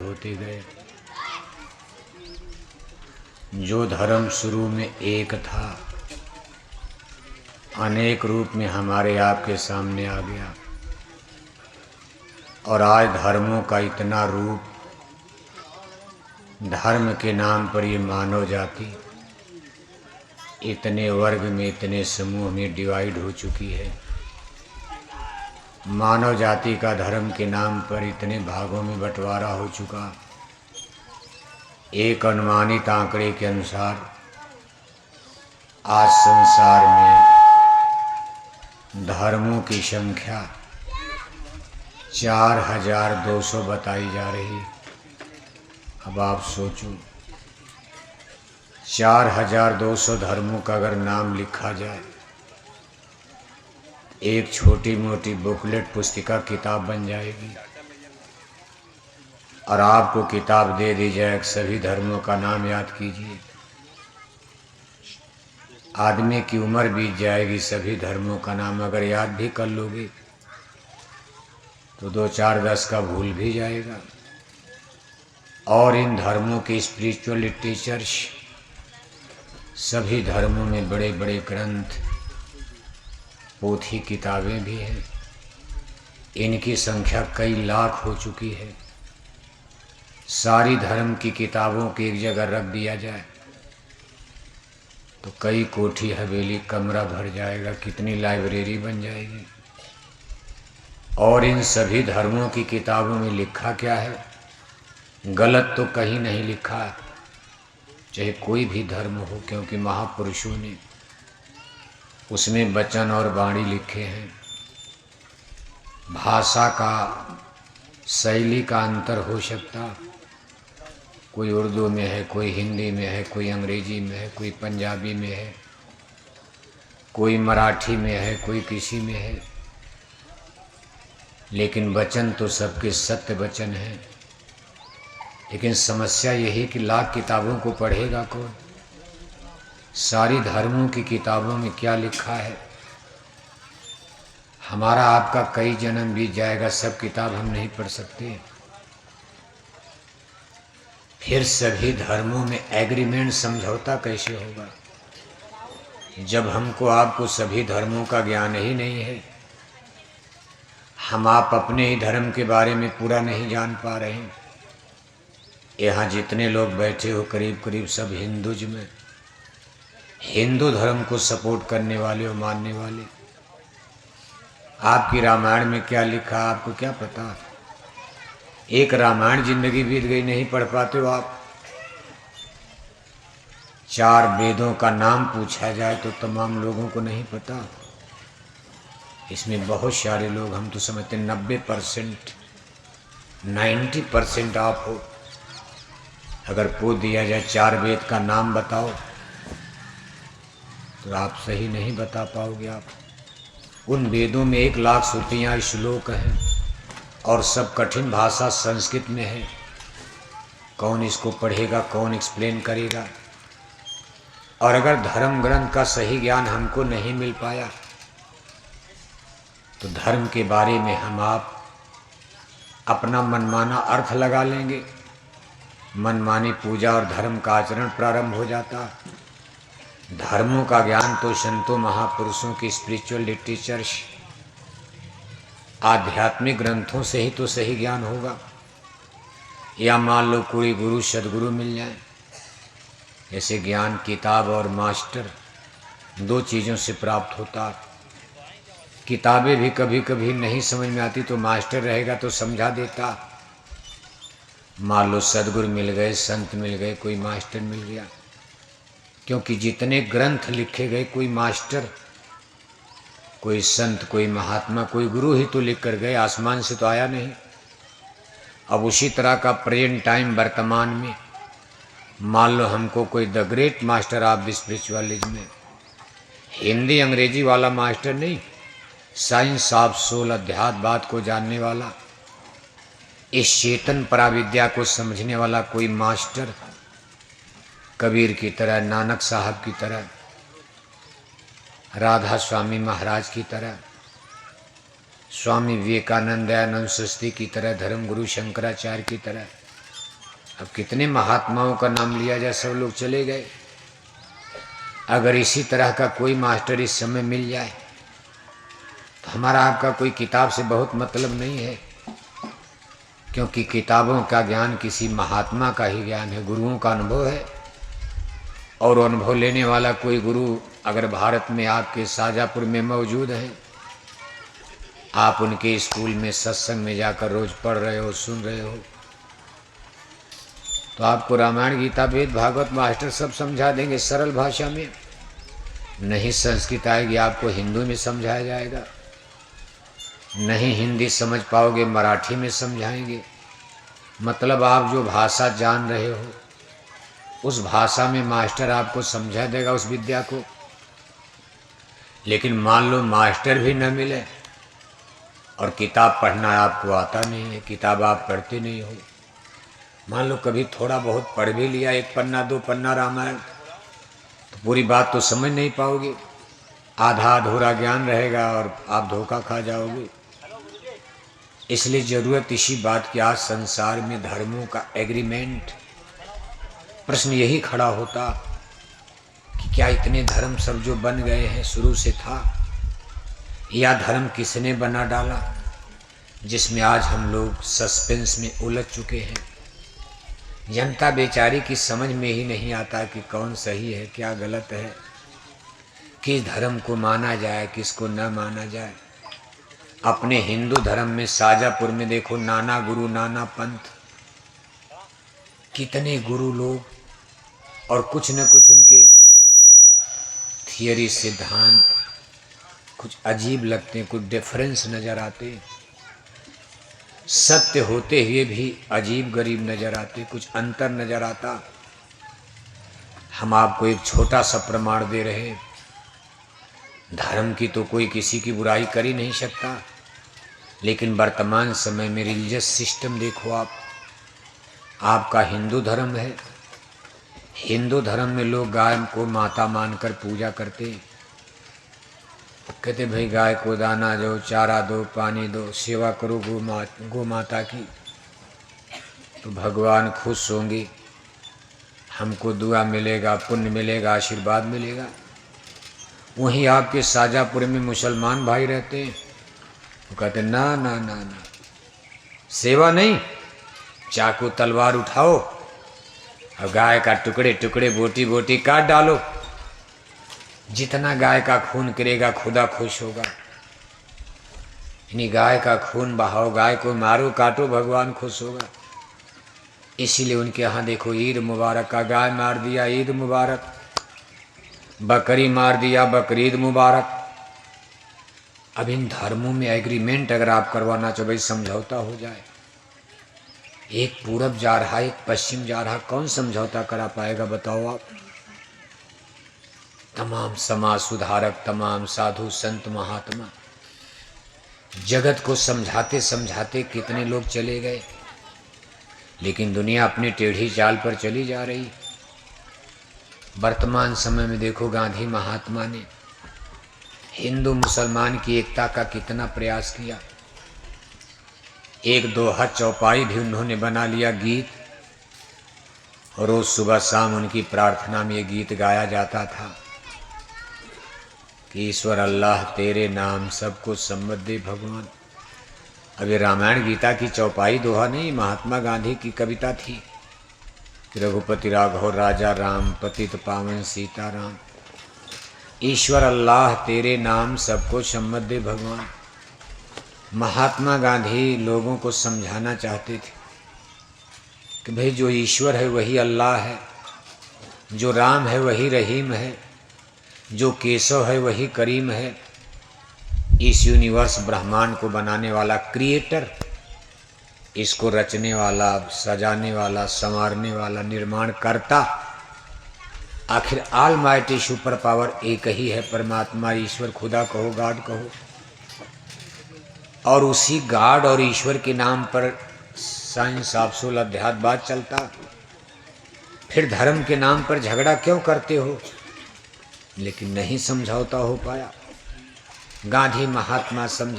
होते गए। जो धर्म शुरू में एक था, अनेक रूप में हमारे आपके सामने आ गया, और आज धर्मों का इतना रूप, धर्म के नाम पर ये मानव जाति इतने वर्ग में, इतने समूह में डिवाइड हो चुकी है। मानव जाति का धर्म के नाम पर इतने भागों में बंटवारा हो चुका। एक अनुमानित आंकड़े के अनुसार आज संसार में धर्मों की संख्या 4200 बताई जा रही। अब आप सोचो, 4200 धर्मों का अगर नाम लिखा जाए, एक छोटी मोटी बुकलेट पुस्तिका किताब बन जाएगी। और आपको किताब दे दी जाए, सभी धर्मों का नाम याद कीजिए, आदमी की उम्र बीत जाएगी। सभी धर्मों का नाम अगर याद भी कर लोगे तो 2 4 10 का भूल भी जाएगा। और इन धर्मों के स्पिरिचुअल लिटरेचर्स, सभी धर्मों में बड़े बड़े ग्रंथ, पोथी, किताबें भी हैं। इनकी संख्या कई लाख हो चुकी है। सारी धर्म की किताबों की एक जगह रख दिया जाए तो कई कोठी हवेली कमरा भर जाएगा, कितनी लाइब्रेरी बन जाएगी। और इन सभी धर्मों की किताबों में लिखा क्या है? गलत तो कहीं नहीं लिखा, चाहे कोई भी धर्म हो, क्योंकि महापुरुषों ने उसमें वचन और वाणी लिखे हैं। भाषा का, शैली का अंतर हो सकता, कोई उर्दू में है, कोई हिंदी में है, कोई अंग्रेजी में है, कोई पंजाबी में है, कोई मराठी में है, कोई किसी में है, लेकिन वचन तो सबके सत्य वचन हैं। लेकिन समस्या यही कि लाख किताबों को पढ़ेगा कौन? सारी धर्मों की किताबों में क्या लिखा है? हमारा आपका कई जन्म बीत जाएगा, सब किताब हम नहीं पढ़ सकते। फिर सभी धर्मों में एग्रीमेंट, समझौता कैसे होगा जब हमको आपको सभी धर्मों का ज्ञान ही नहीं है? हम आप अपने ही धर्म के बारे में पूरा नहीं जान पा रहे हैं। यहाँ जितने लोग बैठे हो करीब करीब सब हिंदुज़्म में, हिंदू धर्म को सपोर्ट करने वाले और मानने वाले। आपकी रामायण में क्या लिखा, आपको क्या पता? एक रामायण जिंदगी बीत गई, नहीं पढ़ पाते हो आप। 4 वेदों का नाम पूछा जाए तो तमाम लोगों को नहीं पता। इसमें बहुत सारे लोग, हम तो समझते 90%, 90% आप हो। अगर पूछ दिया जाए 4 वेद का नाम बताओ तो आप सही नहीं बता पाओगे। आप उन वेदों में 1 लाख श्रुतियाँ, श्लोक हैं, और सब कठिन भाषा संस्कृत में है। कौन इसको पढ़ेगा, कौन एक्सप्लेन करेगा? और अगर धर्म ग्रंथ का सही ज्ञान हमको नहीं मिल पाया तो धर्म के बारे में हम आप अपना मनमाना अर्थ लगा लेंगे, मनमानी पूजा और धर्म का आचरण प्रारंभ हो जाता। धर्मों का ज्ञान तो संतों महापुरुषों की स्पिरिचुअल लिटरेचर्स, आध्यात्मिक ग्रंथों से ही तो सही ज्ञान होगा। या मान लो कोई गुरु सदगुरु मिल जाए, ऐसे ज्ञान किताब और मास्टर 2 चीज़ों से प्राप्त होता। किताबें भी कभी कभी नहीं समझ में आती तो मास्टर रहेगा तो समझा देता। मान लो सदगुरु मिल गए, संत मिल गए, कोई मास्टर मिल गया। क्योंकि जितने ग्रंथ लिखे गए, कोई मास्टर, कोई संत, कोई महात्मा, कोई गुरु ही तो लिख कर गए, आसमान से तो आया नहीं। अब उसी तरह का प्रेजेंट टाइम, वर्तमान में मान लो हमको कोई the great master of spiritualism में, हिंदी अंग्रेजी वाला मास्टर नहीं, साइंस ऑफ सोल, अध्यात्मवाद को जानने वाला, इस चेतन पराविद्या को समझने वाला कोई मास्टर, कबीर की तरह, नानक साहब की तरह, राधा स्वामी महाराज की तरह, स्वामी विवेकानंद, दयानंद सरस्वती की तरह, धर्मगुरु शंकराचार्य की तरह, अब कितने महात्माओं का नाम लिया जाए, सब लोग चले गए। अगर इसी तरह का कोई मास्टर इस समय मिल जाए तो हमारा आपका कोई किताब से बहुत मतलब नहीं है, क्योंकि किताबों का ज्ञान किसी महात्मा का ही ज्ञान है, गुरुओं का अनुभव है। और अनुभव लेने वाला कोई गुरु अगर भारत में आपके शाजापुर में मौजूद है, आप उनके स्कूल में सत्संग में जाकर रोज पढ़ रहे हो, सुन रहे हो, तो आपको रामायण गीता वेद भागवत मास्टर सब समझा देंगे सरल भाषा में। नहीं संस्कृत आएगी आपको हिंदू में समझाया जाएगा, नहीं हिंदी समझ पाओगे मराठी में समझाएंगे। मतलब आप जो भाषा जान रहे हो उस भाषा में मास्टर आपको समझा देगा उस विद्या को। लेकिन मान लो मास्टर भी न मिले और किताब पढ़ना आपको आता नहीं है, किताब आप पढ़ते नहीं हो, मान लो कभी थोड़ा बहुत पढ़ भी लिया, 1 पन्ना 2 पन्ना रामायण, तो पूरी बात तो समझ नहीं पाओगे, आधा अधूरा ज्ञान रहेगा और आप धोखा खा जाओगे। इसलिए जरूरत इसी बात की, आज संसार में धर्मों का एग्रीमेंट। प्रश्न यही खड़ा होता कि क्या इतने धर्म सब जो बन गए हैं शुरू से था, या धर्म किसने बना डाला, जिसमें आज हम लोग सस्पेंस में उलझ चुके हैं। जनता बेचारी की समझ में ही नहीं आता कि कौन सही है क्या गलत है, किस धर्म को माना जाए किसको न माना जाए। अपने हिंदू धर्म में शाजापुर में देखो, नाना गुरु नाना पंथ, कितने गुरु लोग, और कुछ न कुछ उनके थियरी सिद्धांत कुछ अजीब लगते, कुछ डिफरेंस नजर आते, सत्य होते हुए भी अजीब गरीब नजर आते, कुछ अंतर नजर आता। हम आपको एक छोटा सा प्रमाण दे रहे हैं, धर्म की तो कोई किसी की बुराई कर ही नहीं सकता, लेकिन वर्तमान समय में रिलीजियस सिस्टम देखो आप, आपका हिंदू धर्म है, हिंदू धर्म में लोग गाय को माता मानकर पूजा करते, कहते भाई गाय को दाना दो, चारा दो, पानी दो, सेवा करो गो माता की, तो भगवान खुश होंगे, हमको दुआ मिलेगा, पुण्य मिलेगा, आशीर्वाद मिलेगा। वहीं आपके शाजापुर में मुसलमान भाई रहते हैं, वो कहते ना ना ना ना, सेवा नहीं, चाकू तलवार उठाओ और गाय का टुकड़े टुकड़े बोटी बोटी काट डालो, जितना गाय का खून करेगा खुदा खुश होगा। यानी गाय का खून बहाओ, गाय को मारो काटो, भगवान खुश होगा। इसीलिए उनके यहाँ देखो ईद मुबारक का, गाय मार दिया ईद मुबारक, बकरी मार दिया बकरीद मुबारक। अब इन धर्मों में एग्रीमेंट अगर आप करवाना चाहो, भाई समझौता हो जाए, एक पूरब जा रहा एक पश्चिम जा रहा, कौन समझौता करा पाएगा बताओ आप। तमाम समाज सुधारक, तमाम साधु संत महात्मा जगत को समझाते समझाते कितने लोग चले गए, लेकिन दुनिया अपनी टेढ़ी चाल पर चली जा रही। वर्तमान समय में देखो गांधी महात्मा ने हिंदू मुसलमान की एकता का कितना प्रयास किया। 1 दोहा चौपाई भी उन्होंने बना लिया गीत, और रोज सुबह शाम उनकी प्रार्थना में ये गीत गाया जाता था कि ईश्वर अल्लाह तेरे नाम सबको सम्मत दे भगवान। अब ये रामायण गीता की चौपाई दोहा नहीं, महात्मा गांधी की कविता थी। रघुपति राघव राजा राम, पतित पावन सीताराम, ईश्वर अल्लाह तेरे नाम सबको सम्मत दे भगवान। महात्मा गांधी लोगों को समझाना चाहते थे कि भाई जो ईश्वर है वही अल्लाह है, जो राम है वही रहीम है, जो केशव है वही करीम है। इस यूनिवर्स ब्रह्मांड को बनाने वाला क्रिएटर, इसको रचने वाला, सजाने वाला, संवारने वाला, निर्माण करता, आखिर ऑलमाइटी सुपर पावर एक ही है, परमात्मा ईश्वर, खुदा कहो, गॉड कहो। और उसी गॉड और ईश्वर के नाम पर साइंस ऑफसोल अध्यात्मवाद चलता। फिर धर्म के नाम पर झगड़ा क्यों करते हो? लेकिन नहीं समझौता हो पाया। गांधी महात्मा समझा